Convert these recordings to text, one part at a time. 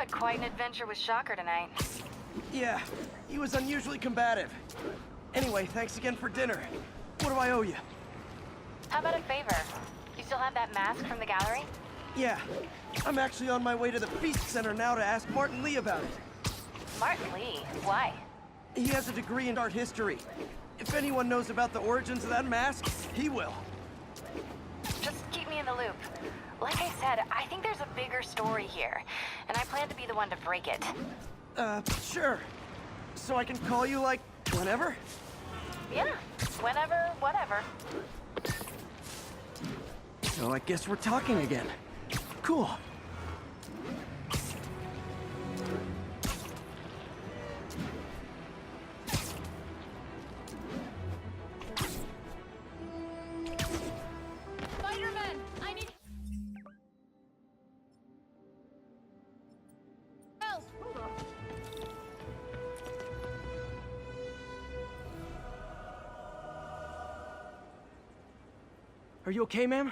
had quite an adventure with Shocker tonight. Yeah, he was unusually combative. Anyway, thanks again for dinner. What do I owe you? How about a favor? You still have that mask from the gallery? Yeah, I'm actually on my way to the Feast Center now to ask Martin Lee about it. Martin Lee? Why? He has a degree in art history. If anyone knows about the origins of that mask, he will. Just keep me in the loop. Like I said, I think there's a bigger story here, and I plan to be the one to break it. Sure. So I can call you, like, whenever? Yeah, whenever, whatever. So I guess we're talking again. Cool. Spiderman, I need help! Are you okay, ma'am?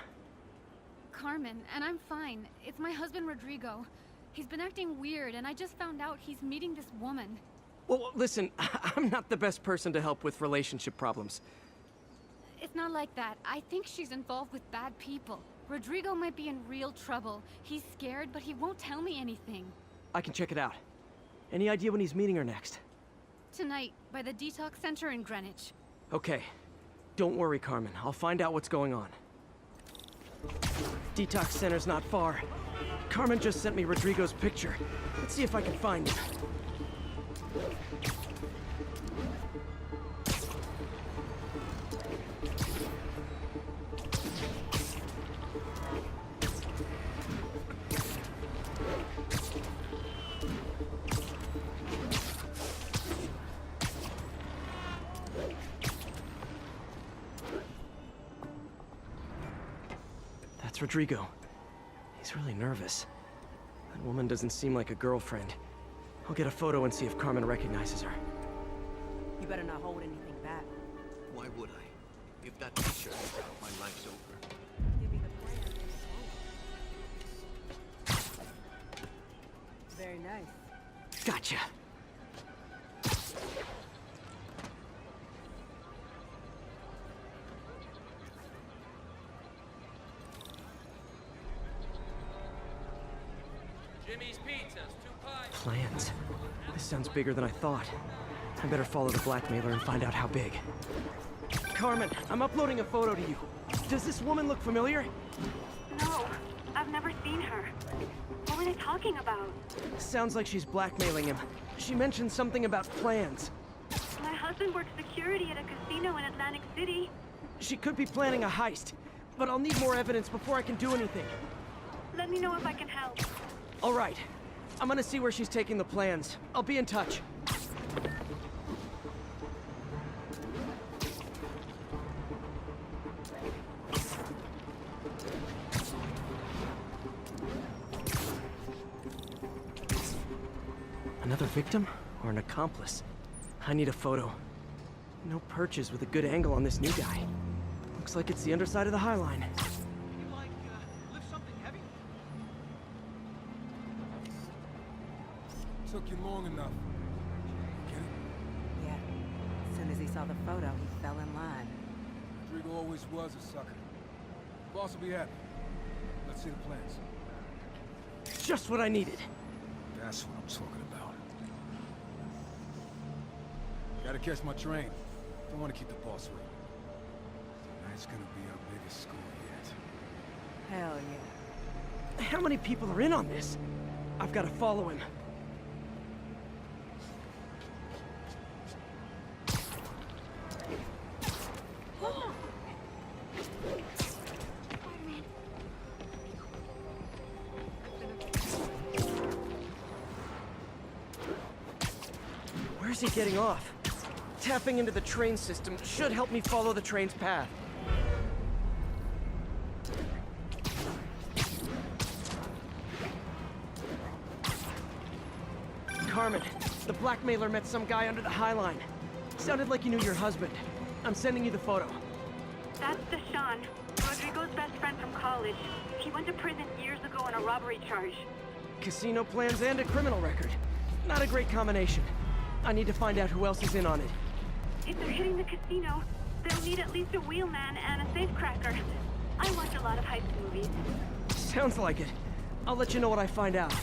Carmen, and I'm fine. It's my husband, Rodrigo. He's been acting weird, and I just found out he's meeting this woman. Well, listen, I'm not the best person to help with relationship problems. It's not like that. I think she's involved with bad people. Rodrigo might be in real trouble. He's scared, but he won't tell me anything. I can check it out. Any idea when he's meeting her next? Tonight, by the detox center in Greenwich. Okay. Don't worry, Carmen. I'll find out what's going on. Detox center's not far. Carmen just sent me Rodrigo's picture. Let's see if I can find him. That's Rodrigo. He's really nervous. That woman doesn't seem like a girlfriend. I'll get a photo and see if Carmen recognizes her. You better not hold anything back. Why would I? If that picture is out, my life's over. Give me the plan. Very nice. Gotcha. Jimmy's Pizzas, 2 pies. Plans. This sounds bigger than I thought. I better follow the blackmailer and find out how big. Carmen, I'm uploading a photo to you. Does this woman look familiar? No, I've never seen her. What were they talking about? Sounds like she's blackmailing him. She mentioned something about plans. My husband works security at a casino in Atlantic City. She could be planning a heist, but I'll need more evidence before I can do anything. Let me know if I can help. All right. I'm gonna see where she's taking the plans. I'll be in touch. Another victim or an accomplice? I need a photo. No perches with a good angle on this new guy. Looks like it's the underside of the High Line. Lift something heavy? Took you long enough. Get it? Yeah. As soon as he saw the photo, he fell in line. Rodrigo always was a sucker. Boss will be happy. Let's see the plans. Just what I needed. That's what I'm talking about. Gotta catch my train. Don't want to keep the boss waiting. Tonight's gonna be our biggest score yet. Hell yeah. How many people are in on this? I've got to follow him. Where's he getting off? Tapping into the train system should help me follow the train's path. Carmen, the blackmailer met some guy under the High Line. Sounded like you knew your husband. I'm sending you the photo. That's Deshaun, Rodrigo's best friend from college. He went to prison years ago on a robbery charge. Casino plans and a criminal record. Not a great combination. I need to find out who else is in on it. If they're hitting the casino, they'll need at least a wheelman and a safecracker. I watch a lot of heist movies. Sounds like it. I'll let you know what I find out.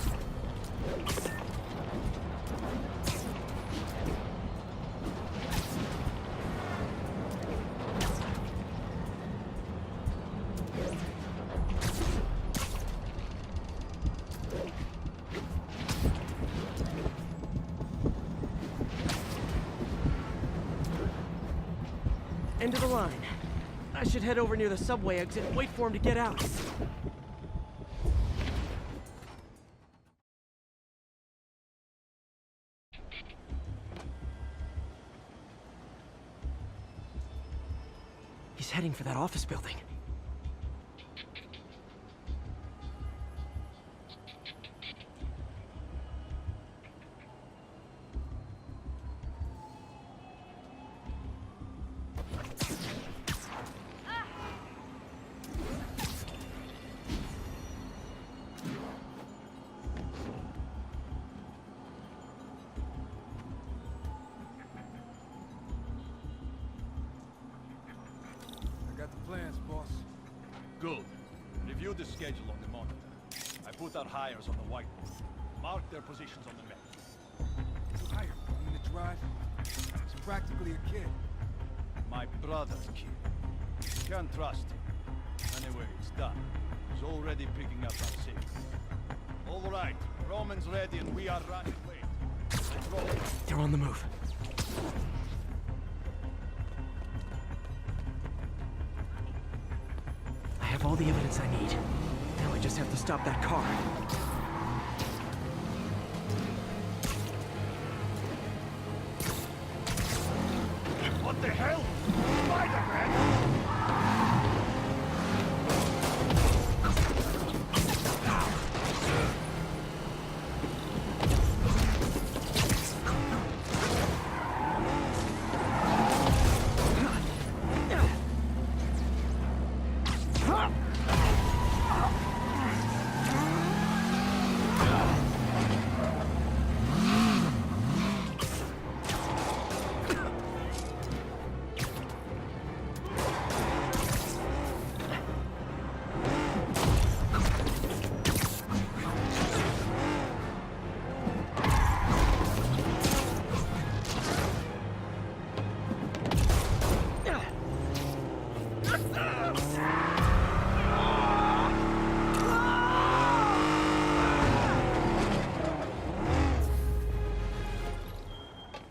End of the line. I should head over near the subway exit and wait for him to get out. He's heading for that office building. I got the plans, boss. Good. Review the schedule on the monitor. I put our hires on the whiteboard. Mark their positions on the map. Hire, I mean to drive. He's practically a kid. My brother's kid. Can't trust him. Anyway, it's done. He's already picking up our signal. All right, Roman's ready and we are running late. Let's roll. They're on the move. I have all the evidence I need. Now I just have to stop that car. What the hell? Spiderman!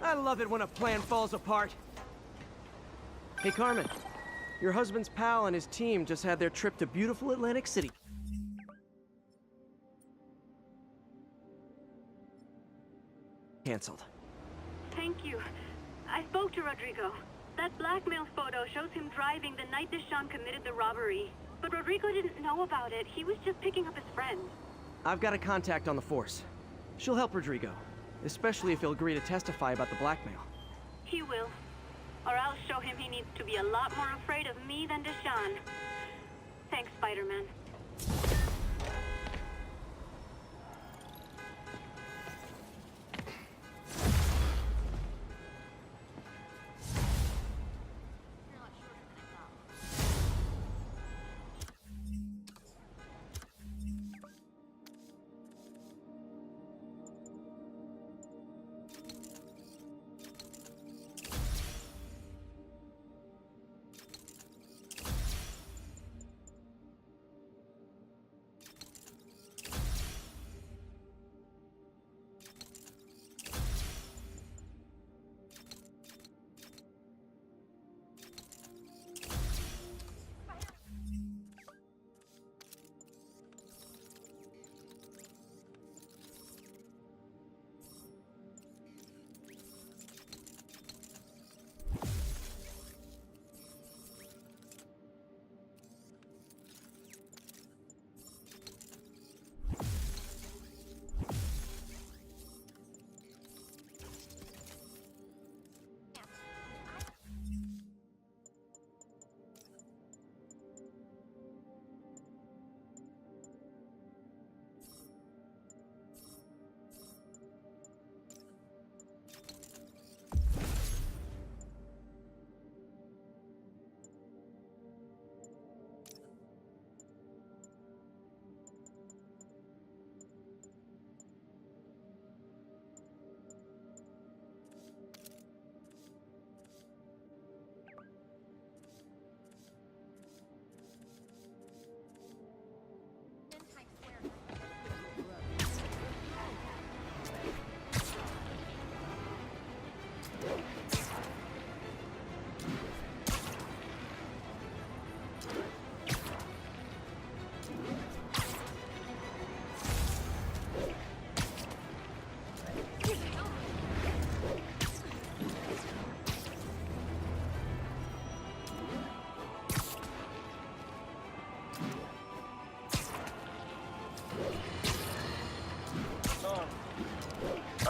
I love it when a plan falls apart. Hey, Carmen. Your husband's pal and his team just had their trip to beautiful Atlantic City. Canceled. Thank you. I spoke to Rodrigo. That blackmail photo shows him driving the night Deshawn committed the robbery. But Rodrigo didn't know about it. He was just picking up his friend. I've got a contact on the force. She'll help Rodrigo, especially if he'll agree to testify about the blackmail. He will. Or I'll show him he needs to be a lot more afraid of me than Deshawn. Thanks, Spider-Man.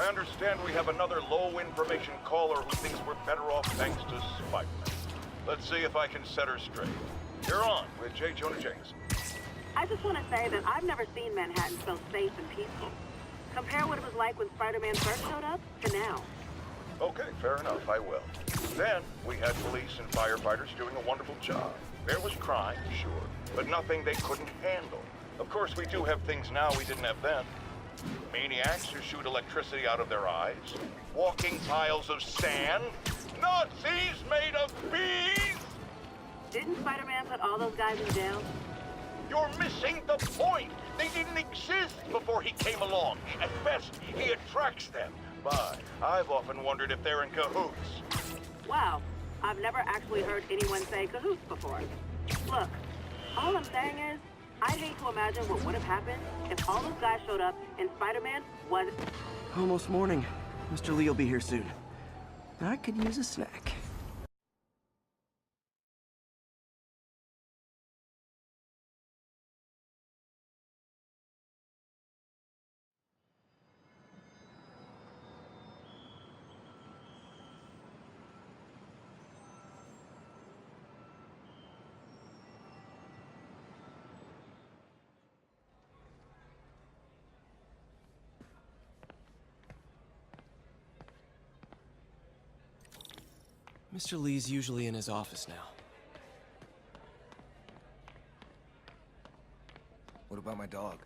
I understand we have another low-information caller who thinks we're better off thanks to Spiderman. Let's see if I can set her straight. You're on with J. Jonah Jameson. I just want to say that I've never seen Manhattan so safe and peaceful. Compare what it was like when Spider-Man first showed up to now. Okay, fair enough, I will. Then, we had police and firefighters doing a wonderful job. There was crime, sure, but nothing they couldn't handle. Of course, we do have things now we didn't have then. Maniacs who shoot electricity out of their eyes, walking tiles of sand, Nazis made of bees! Didn't Spider-Man put all those guys in jail? You're missing the point! They didn't exist before he came along. At best, he attracts them. But I've often wondered if they're in cahoots. Wow, I've never actually heard anyone say cahoots before. Look, all I'm saying is, I'd hate to imagine what would have happened if all those guys showed up and Spider-Man was... Almost morning. Mr. Lee will be here soon. I could use a snack. Mr. Lee's usually in his office now. What about my dog?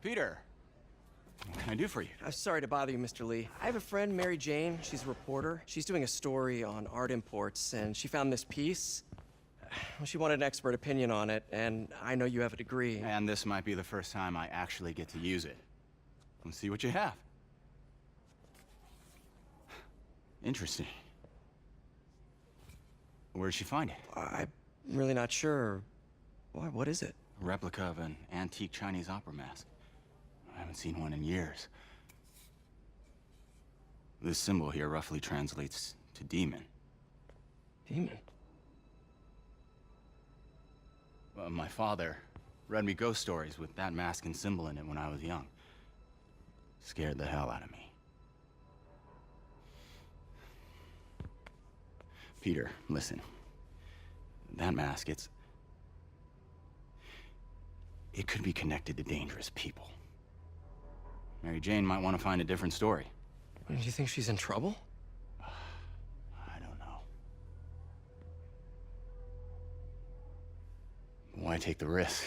Peter, what can I do for you? I'm sorry to bother you, Mr. Lee. I have a friend, Mary Jane. She's a reporter. She's doing a story on art imports, and she found this piece. Well, she wanted an expert opinion on it, and I know you have a degree. And this might be the first time I actually get to use it. Let's see what you have. Interesting. Where'd she find it? I'm really not sure. Why, what is it? A replica of an antique Chinese opera mask. I haven't seen one in years. This symbol here roughly translates to demon. Demon? My father read me ghost stories with that mask and symbol in it when I was young. Scared the hell out of me. Peter, listen. That mask, it could be connected to dangerous people. Mary Jane might want to find a different story. Do you think she's in trouble? I don't know. Why take the risk?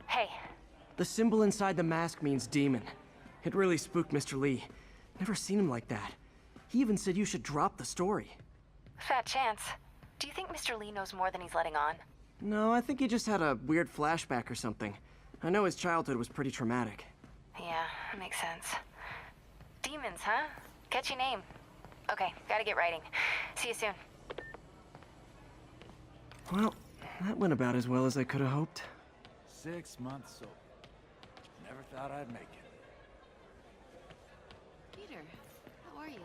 Hey. The symbol inside the mask means demon. It really spooked Mr. Lee. Never seen him like that. He even said you should drop the story. Fat chance. Do you think Mr. Lee knows more than he's letting on? No, I think he just had a weird flashback or something. I know his childhood was pretty traumatic. Yeah, makes sense. Demons, huh? Catchy name. Okay, gotta get writing. See you soon. Well, that went about as well as I could have hoped. 6 months sober. Never thought I'd make it. Peter, how are you?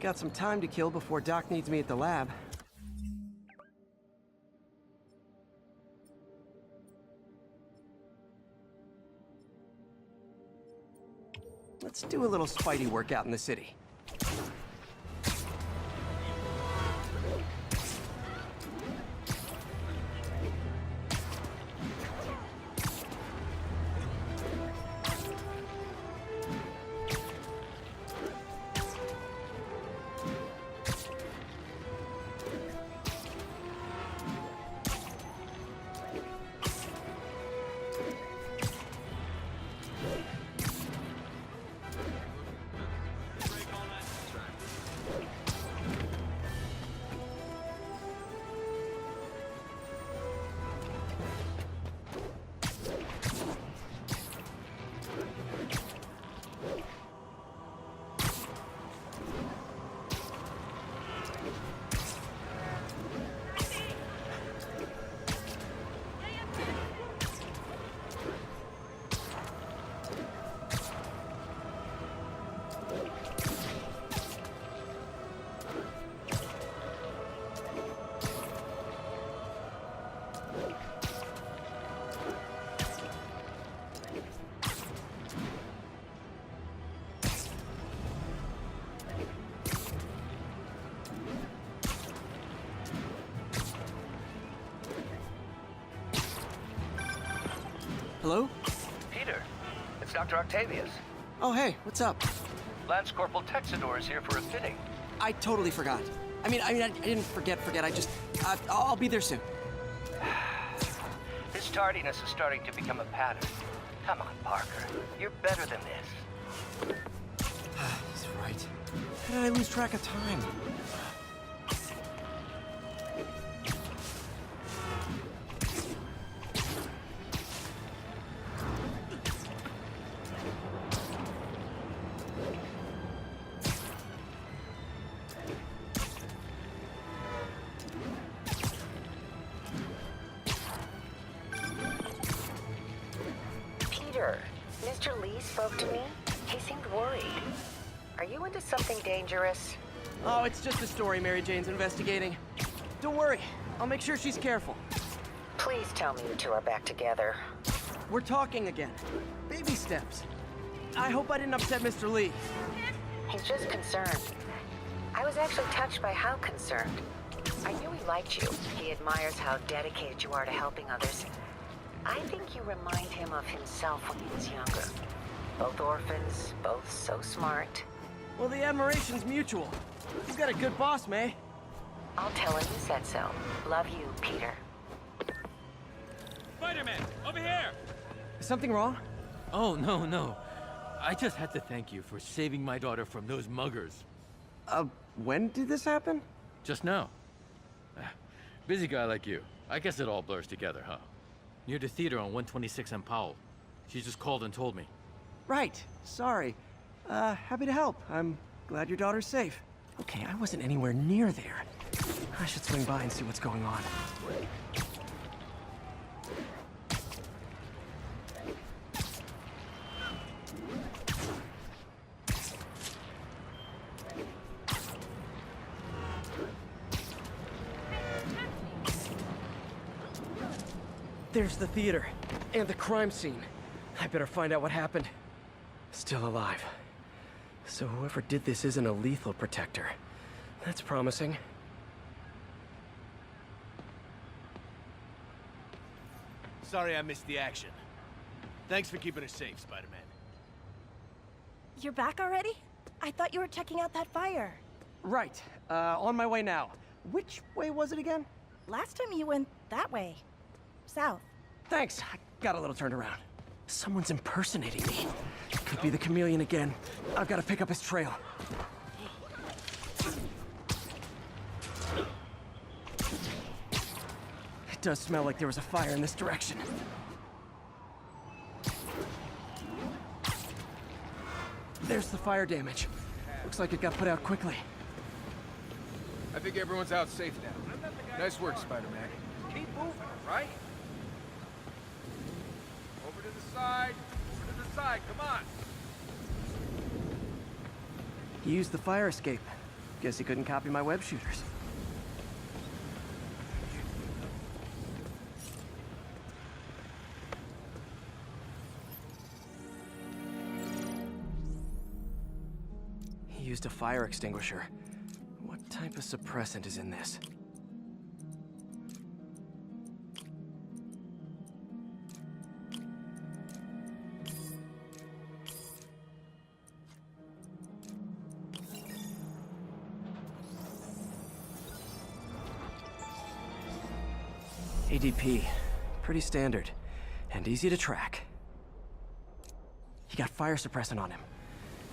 Got some time to kill before Doc needs me at the lab. let's do a little Spidey workout in the city. Hello? Peter, it's Dr. Octavius. Oh, hey, what's up? Lance Corporal Texador is here for a fitting. I totally forgot. I didn't forget. I'll be there soon. His tardiness is starting to become a pattern. Come on, Parker. You're better than this. He's right. How did I lose track of time? Mr. Lee spoke to me. He seemed worried. Are you into something dangerous? Oh, it's just a story Mary Jane's investigating. Don't worry, I'll make sure she's careful. Please tell me you two are back together. We're talking again. Baby steps. I hope I didn't upset Mr. Lee. He's just concerned. I was actually touched by how concerned. I knew he liked you. He admires how dedicated you are to helping others. I think you remind him of himself when he was younger. Both orphans, both so smart. Well, the admiration's mutual. He's got a good boss, May. I'll tell him you said so. Love you, Peter. Spiderman, over here! Is something wrong? Oh, no. I just had to thank you for saving my daughter from those muggers. When did this happen? Just now. Busy guy like you. I guess it all blurs together, huh? Near the theater on 126 and Powell. She just called and told me. Right. Sorry. Happy to help. I'm glad your daughter's safe. Okay, I wasn't anywhere near there. I should swing by and see what's going on. There's the theater, and the crime scene. I better find out what happened. Still alive. So whoever did this isn't a lethal protector. That's promising. Sorry I missed the action. Thanks for keeping us safe, Spider-Man. You're back already? I thought you were checking out that fire. Right. On my way now. Which way was it again? Last time you went that way. South. Thanks. I got a little turned around. Someone's impersonating me. Could be the chameleon again. I've got to pick up his trail. It does smell like there was a fire in this direction. There's the fire damage. Looks like it got put out quickly. I think everyone's out safe now. Nice work, Spider-Man. Keep moving, right? Over to the side. Over to the side. Come on. He used the fire escape. Guess he couldn't copy my web shooters. used a fire extinguisher. What type of suppressant is in this? ADP. Pretty standard. And easy to track. He got fire suppressant on him.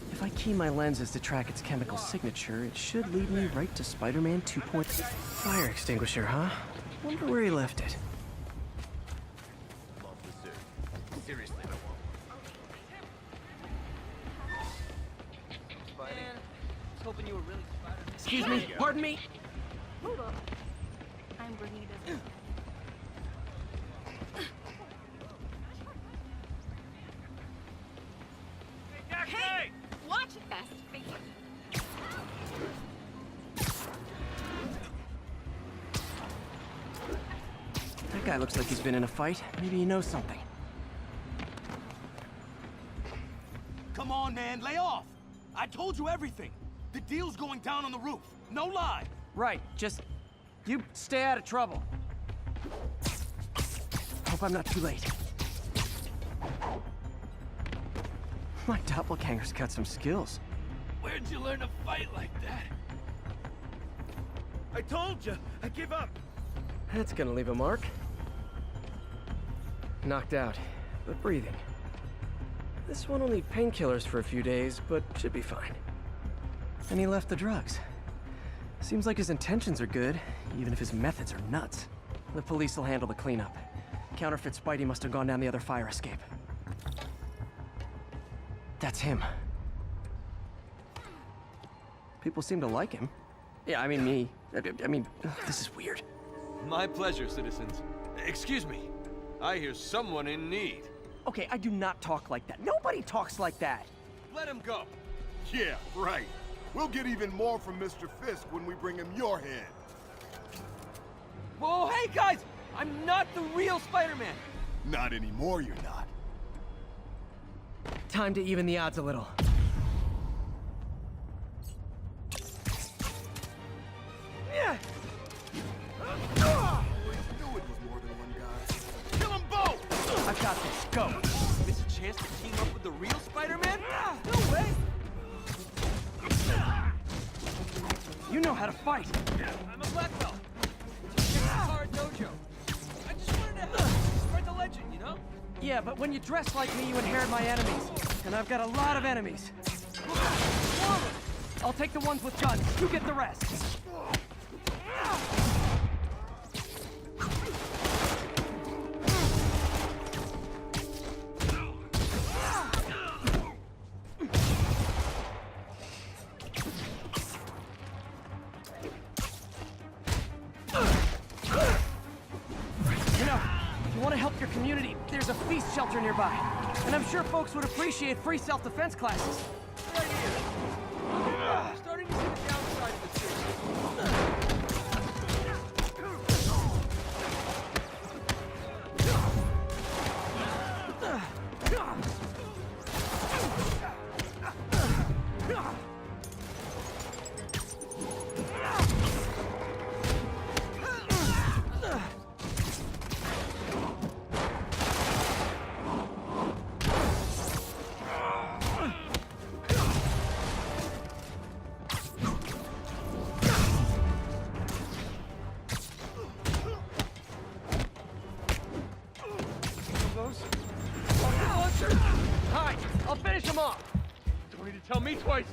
If I key my lenses to track its chemical signature, it should lead me right to Spider-Man 2.0. Fire extinguisher, huh? Wonder where he left it. Love the suit. Seriously, I want one. Man, I was hoping you were really Spider-Man. Excuse me, pardon me? Hold on. I'm bringing this. Hey! Watch it, fast face. That guy looks like he's been in a fight. Maybe he knows something. Come on, man, lay off! I told you everything. The deal's going down on the roof. No lie. Right, just... you stay out of trouble. Hope I'm not too late. My doppelganger's got some skills. Where'd you learn to fight like that? I told you, I give up. That's gonna leave a mark. Knocked out, but breathing. This one will need painkillers for a few days, but should be fine. And he left the drugs. Seems like his intentions are good, even if his methods are nuts. The police will handle the cleanup. Counterfeit Spidey must have gone down the other fire escape. That's him. People seem to like him. Yeah, I mean me. I mean, this is weird. My pleasure, citizens. Excuse me. I hear someone in need. Okay, I do not talk like that. Nobody talks like that. Let him go. Yeah, right. We'll get even more from Mr. Fisk when we bring him your head. Whoa, hey guys! I'm not the real Spider-Man. Not anymore, you're not. Time to even the odds a little. Yeah. Always knew it was more than one guy. Kill them both! I've got this. Go. Miss a chance to team up with the real Spider-Man? No way! You know how to fight. I'm a black belt. Just check the car dojo. I just wanted to help. Spread the legend, you know? Yeah, but when you dress like me, you inherit my enemies. And I've got a lot of enemies. I'll take the ones with guns. You get the rest. You know, if you want to help your community, there's a feast shelter nearby. And I'm sure folks would appreciate free self-defense classes. Good idea. I'm starting to see the downside of the truth. Alright, I'll finish him off. Don't need to tell me twice.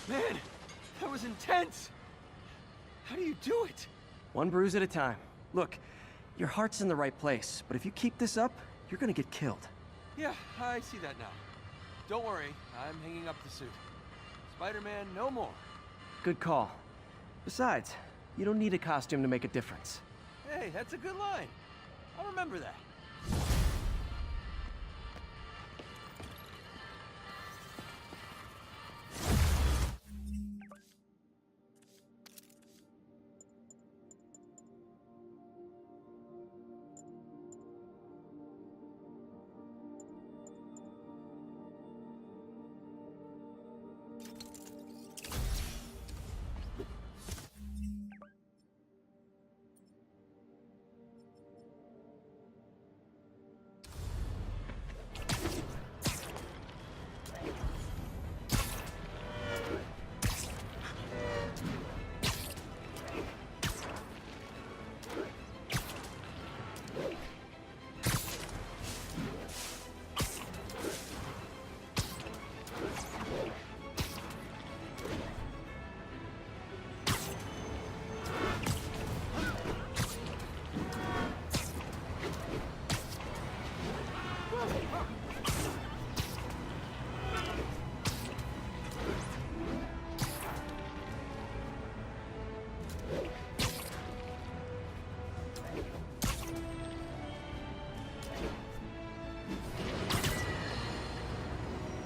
Man, that was intense. How do you do it? One bruise at a time. Look, your heart's in the right place, but if you keep this up, you're gonna get killed. Yeah, I see that now. Don't worry, I'm hanging up the suit. Spider-Man, no more. Good call. Besides, you don't need a costume to make a difference. Hey, that's a good line. I'll remember that.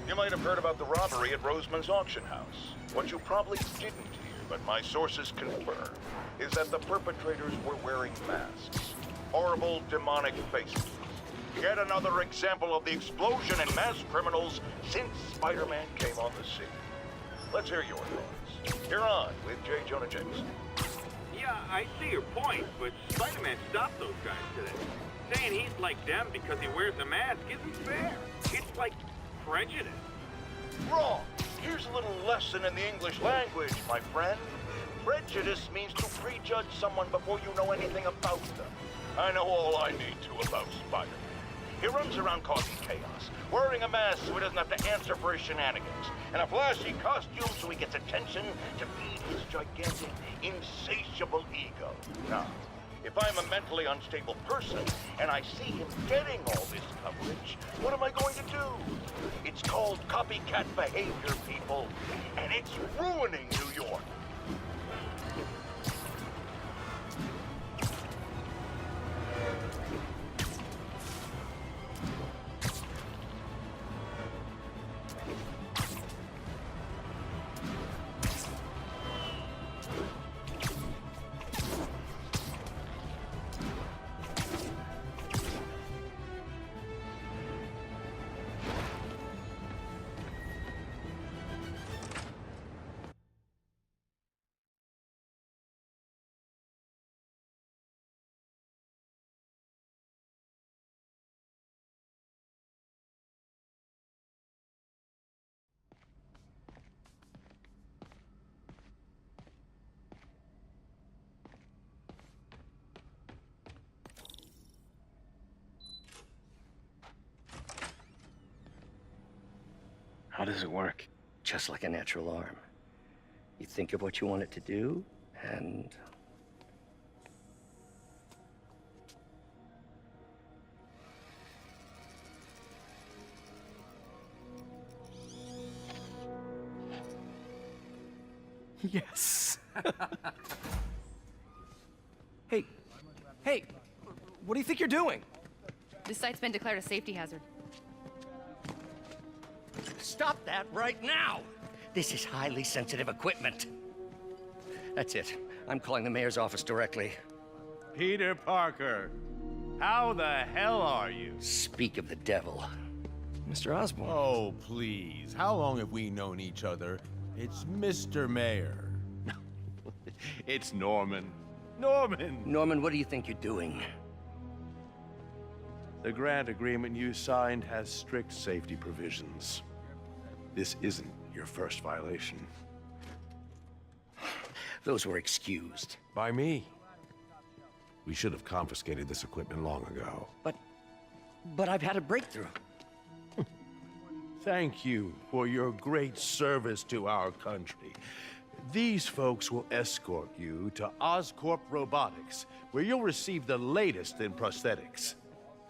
You might have heard about the robbery at Roseman's auction house. What you probably didn't hear, but my sources confirm, is that the perpetrators were wearing masks. Horrible, demonic faces. Yet another example of the explosion in mass criminals since Spider-Man came on the scene. Let's hear your thoughts. You're on with J. Jonah Jameson. Yeah, I see your point, but Spider-Man stopped those guys today. Saying he's like them because he wears a mask isn't fair. It's like prejudice. Wrong. Here's a little lesson in the English language, my friend. Prejudice means to prejudge someone before you know anything about them. I know all I need to about Spider-Man. He runs around causing chaos, wearing a mask so he doesn't have to answer for his shenanigans, and a flashy costume so he gets attention to feed his gigantic, insatiable ego. Now, if I'm a mentally unstable person and I see him getting all this coverage, what am I going to do? It's called copycat behavior, people, and it's ruining New York. How does it work? Just like a natural arm. You think of what you want it to do, and... Yes. Hey, what do you think you're doing? This site's been declared a safety hazard. Stop that right now! This is highly sensitive equipment. That's it. I'm calling the mayor's office directly. Peter Parker, how the hell are you? Speak of the devil. Mr. Osborn. Oh, please. How long have we known each other? It's Mr. Mayor. It's Norman. Norman! Norman, what do you think you're doing? The grant agreement you signed has strict safety provisions. This isn't your first violation. Those were excused. By me. We should have confiscated this equipment long ago. But I've had a breakthrough. Thank you for your great service to our country. These folks will escort you to Oscorp Robotics, where you'll receive the latest in prosthetics.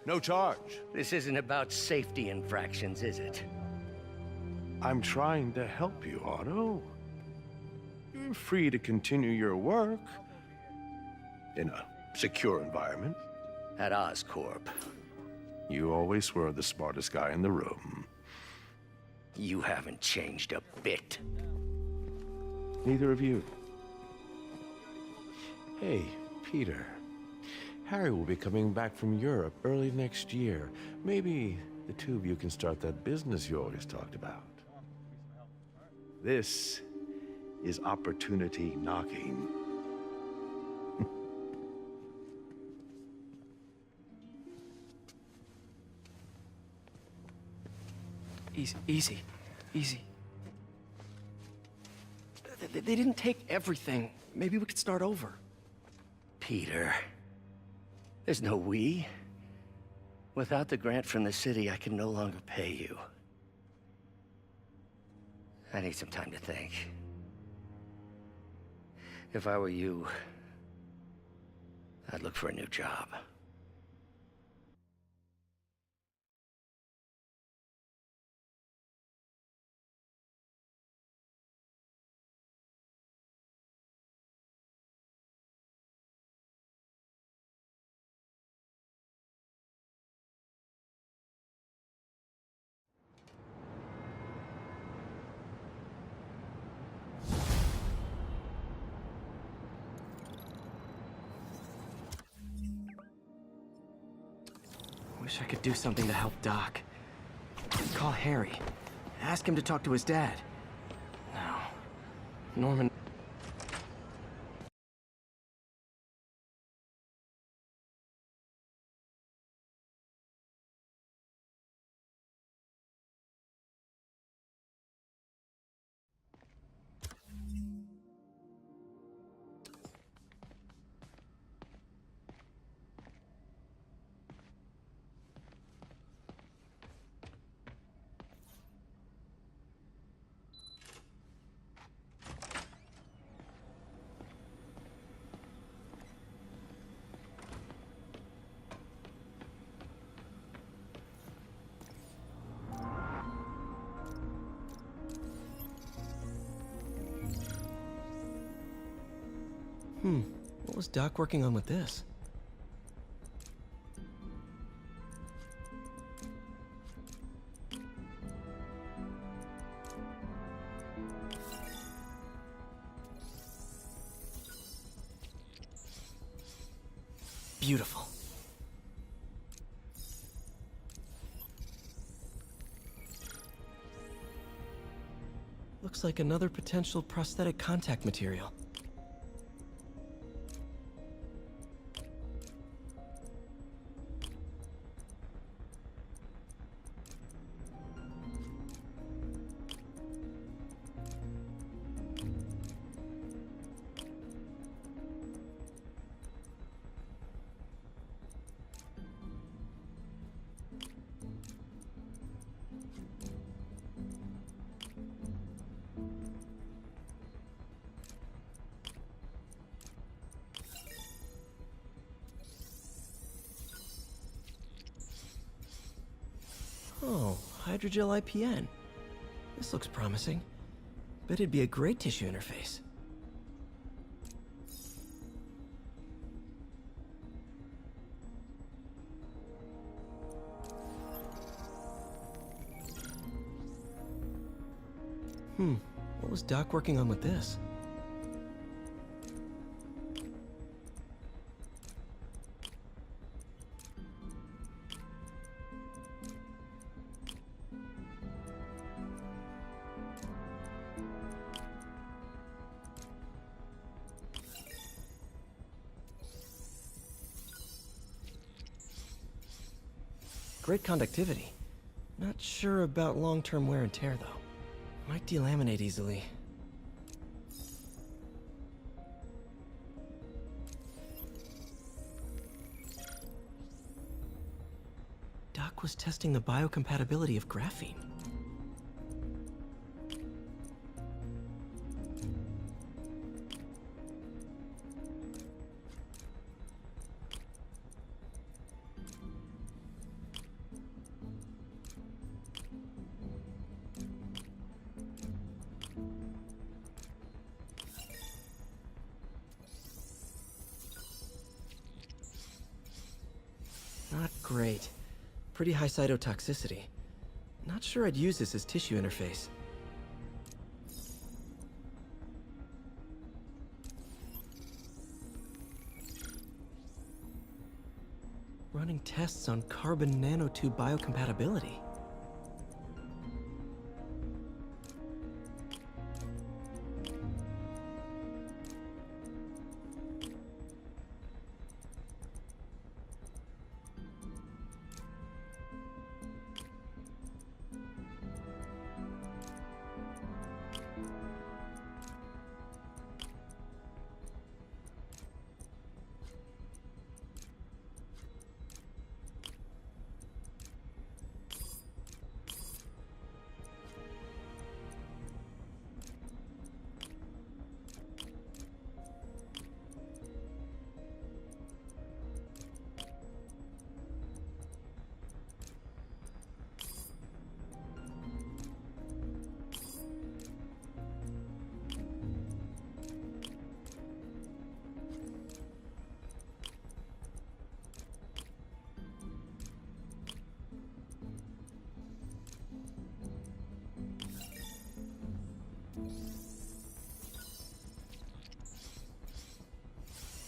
No charge. This isn't about safety infractions, is it? I'm trying to help you, Otto. you're free to continue your work in a secure environment. At Oscorp. You always were the smartest guy in the room. You haven't changed a bit. Neither of you. Hey, Peter. Harry will be coming back from Europe early next year. Maybe the two of you can start that business you always talked about. This is opportunity knocking. Easy. They didn't take everything. Maybe we could start over. Peter. There's no we. Without the grant from the city, I can no longer pay you. I need some time to think. If I were you, I'd look for a new job. Wish I could do something to help Doc. Call Harry. Ask him to talk to his dad. No. Norman... What was Doc working on with this? Beautiful. Looks like another potential prosthetic contact material. Oh, hydrogel IPN. This looks promising. Bet it'd be a great tissue interface. What was Doc working on with this? Great conductivity. Not sure about long-term wear and tear, though. Might delaminate easily. Doc was testing the biocompatibility of graphene. Great. Pretty high cytotoxicity. Not sure I'd use this as tissue interface. Running tests on carbon nanotube biocompatibility.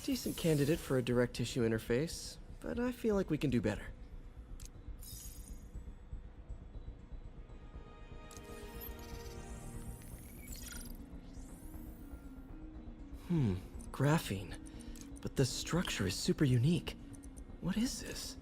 Decent candidate for a direct tissue interface, but I feel like we can do better. Graphene. But the structure is super unique. What is this?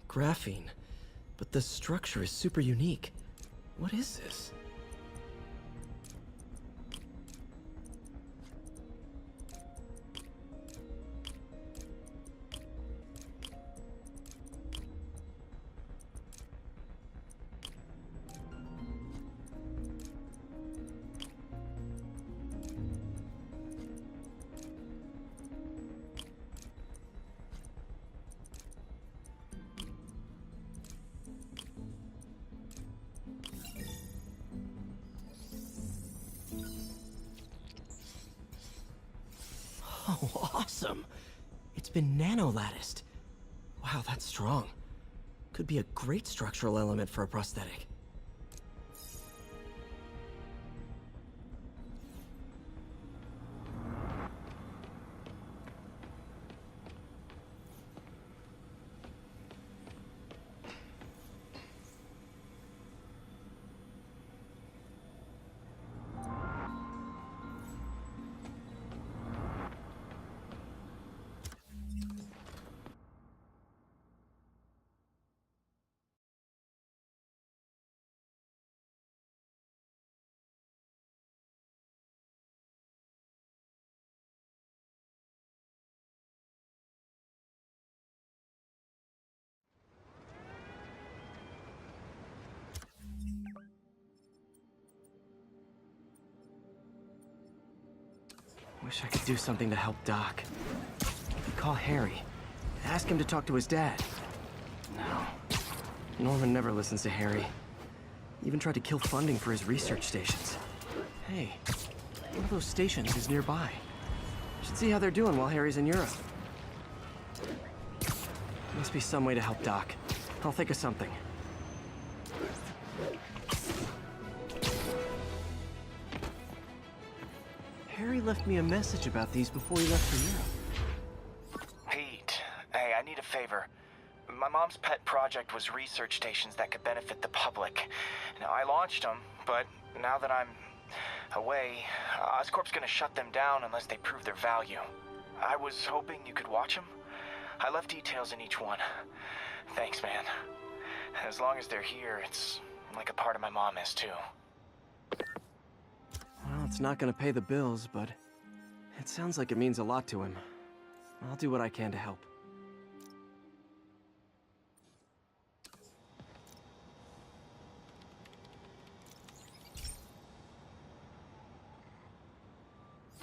Graphene. But the structure is super unique. What is this? Oh, awesome! It's been nano-latticed. Wow, that's strong. Could be a great structural element for a prosthetic. Wish I could do something to help Doc. Call Harry. Ask him to talk to his dad. No. Norman never listens to Harry. Even tried to kill funding for his research stations. Hey, one of those stations is nearby. Should see how they're doing while Harry's in Europe. Must be some way to help Doc. I'll think of something. Harry left me a message about these before he left for Europe. Pete, hey, I need a favor. My mom's pet project was research stations that could benefit the public. Now, I launched them, but now that I'm away, Oscorp's gonna shut them down unless they prove their value. I was hoping you could watch them. I left details in each one. Thanks, man. As long as they're here, it's like a part of my mom is, too. Well, it's not gonna pay the bills, but it sounds like it means a lot to him. I'll do what I can to help.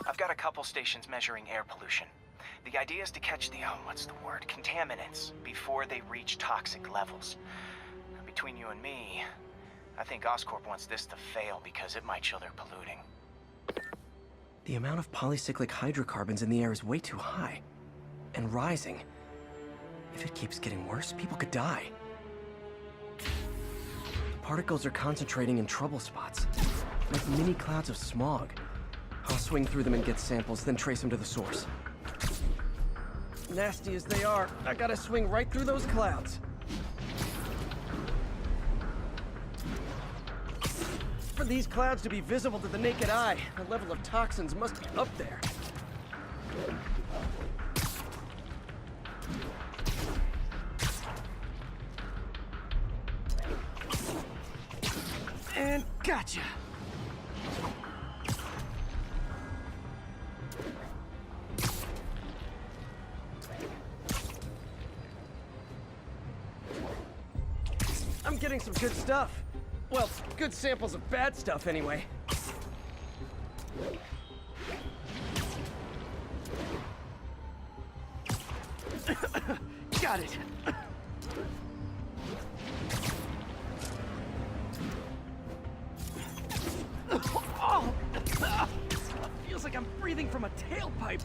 I've got a couple stations measuring air pollution. The idea is to catch the, contaminants before they reach toxic levels. Between you and me, I think Oscorp wants this to fail because it might show they're polluting. The amount of polycyclic hydrocarbons in the air is way too high. And rising. If it keeps getting worse, people could die. The particles are concentrating in trouble spots, like mini clouds of smog. I'll swing through them and get samples, then trace them to the source. Nasty as they are, I gotta swing right through those clouds. For these clouds to be visible to the naked eye, the level of toxins must be up there. And gotcha! I'm getting some good stuff. Well, good samples of bad stuff, anyway. Got it. Oh! Feels like I'm breathing from a tailpipe.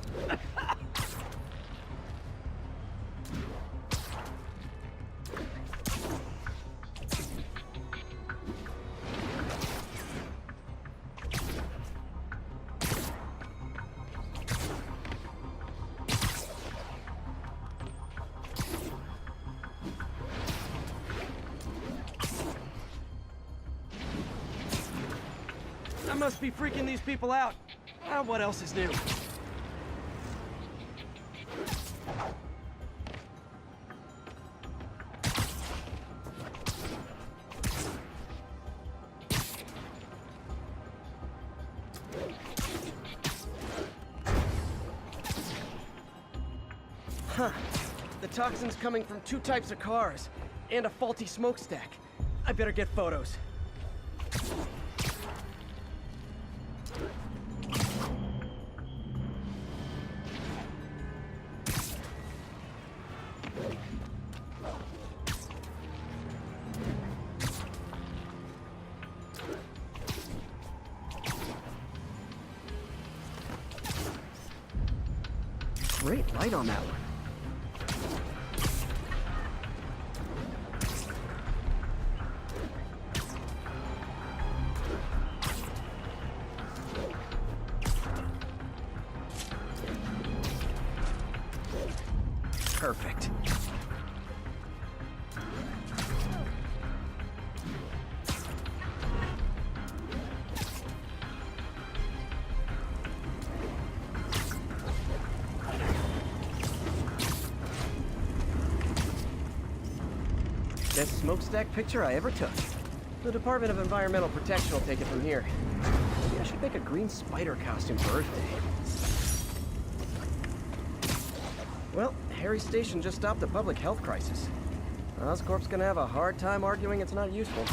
I must be freaking these people out. What else is new? Huh. The toxin's coming from 2 types of cars, and a faulty smokestack. I better get photos. Great light on that one. Perfect. Best smokestack picture I ever took. The Department of Environmental Protection will take it from here. Maybe I should make a green spider costume for Earth Day. Well, Harry's station just stopped a public health crisis. Oscorp's gonna have a hard time arguing it's not useful.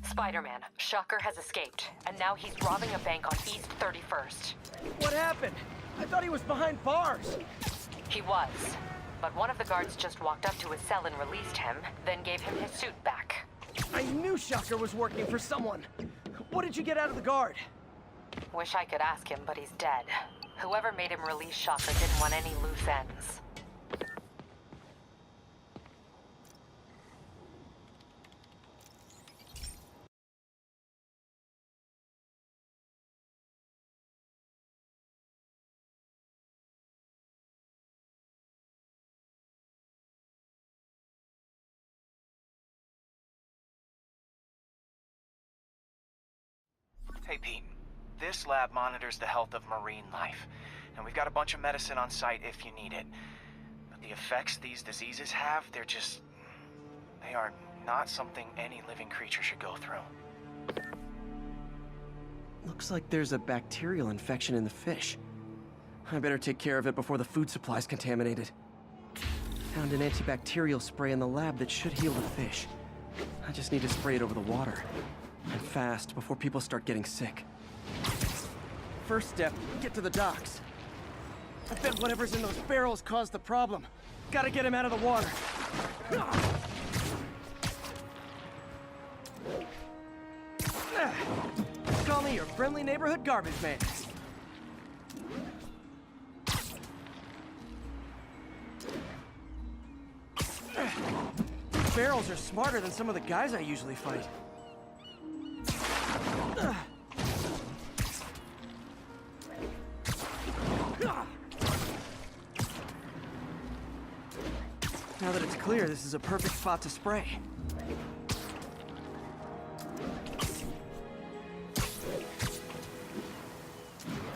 Spider-Man, Shocker has escaped, and now he's robbing a bank on East 31st. What happened? I thought he was behind bars. He was, but one of the guards just walked up to his cell and released him, then gave him his suit back. I knew Shocker was working for someone. What did you get out of the guard? Wish I could ask him, but he's dead. Whoever made him release Shocker didn't want any loose ends. Hey, Pete. This lab monitors the health of marine life, and we've got a bunch of medicine on site if you need it. But the effects these diseases have, they are not something any living creature should go through. Looks like there's a bacterial infection in the fish. I better take care of it before the food supply's contaminated. Found an antibacterial spray in the lab that should heal the fish. I just need to spray it over the water. And fast, before people start getting sick. First step, get to the docks. I bet whatever's in those barrels caused the problem. Gotta get him out of the water. Call me your friendly neighborhood garbage man. These barrels are smarter than some of the guys I usually fight. Now that it's clear, this is a perfect spot to spray.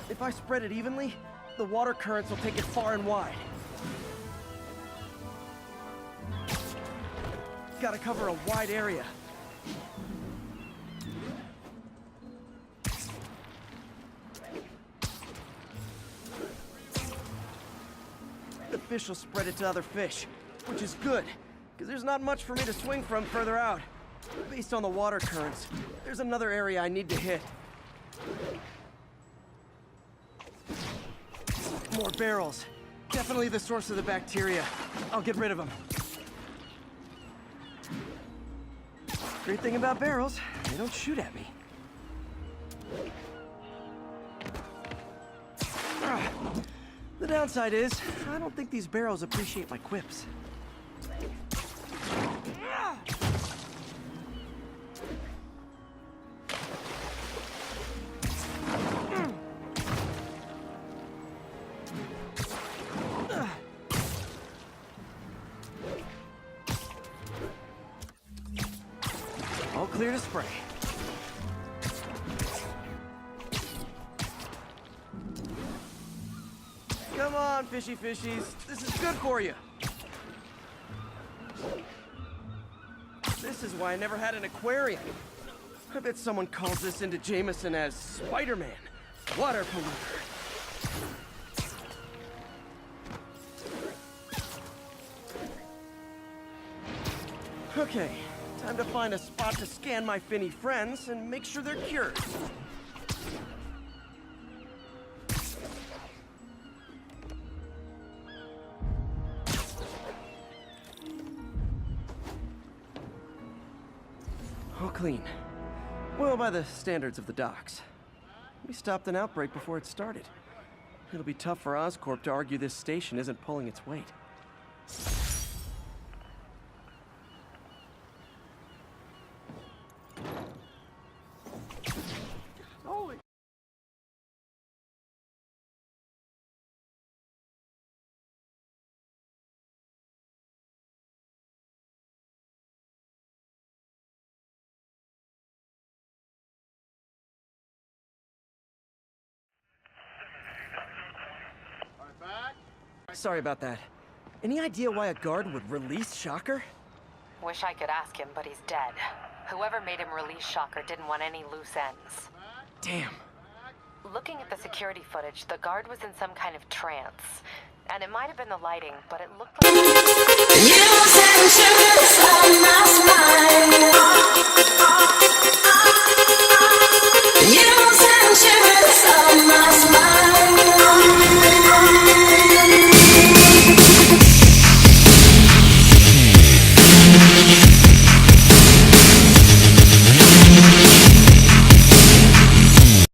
If I spread it evenly, the water currents will take it far and wide. Gotta cover a wide area. The fish will spread it to other fish, which is good, because there's not much for me to swing from further out. Based on the water currents, there's another area I need to hit. More barrels. Definitely the source of the bacteria. I'll get rid of them. Great thing about barrels, they don't shoot at me. The downside is, I don't think these barrels appreciate my quips. All clear to spray. Come on, fishy fishies. This is good for you. This is why I never had an aquarium. I bet someone calls this into Jameson as Spiderman, water polluter. Okay, time to find a spot to scan my finny friends and make sure they're cured. All clean. Well, by the standards of the docks. We stopped an outbreak before it started. It'll be tough for Oscorp to argue this station isn't pulling its weight. Holy... Sorry about that. Any idea why a guard would release Shocker? Wish I could ask him, but he's dead. Whoever made him release Shocker didn't want any loose ends. Damn. Looking at the security footage, the guard was in some kind of trance. And it might have been the lighting, but it looked like... You sent shivers on my spine. You sent shivers on my spine.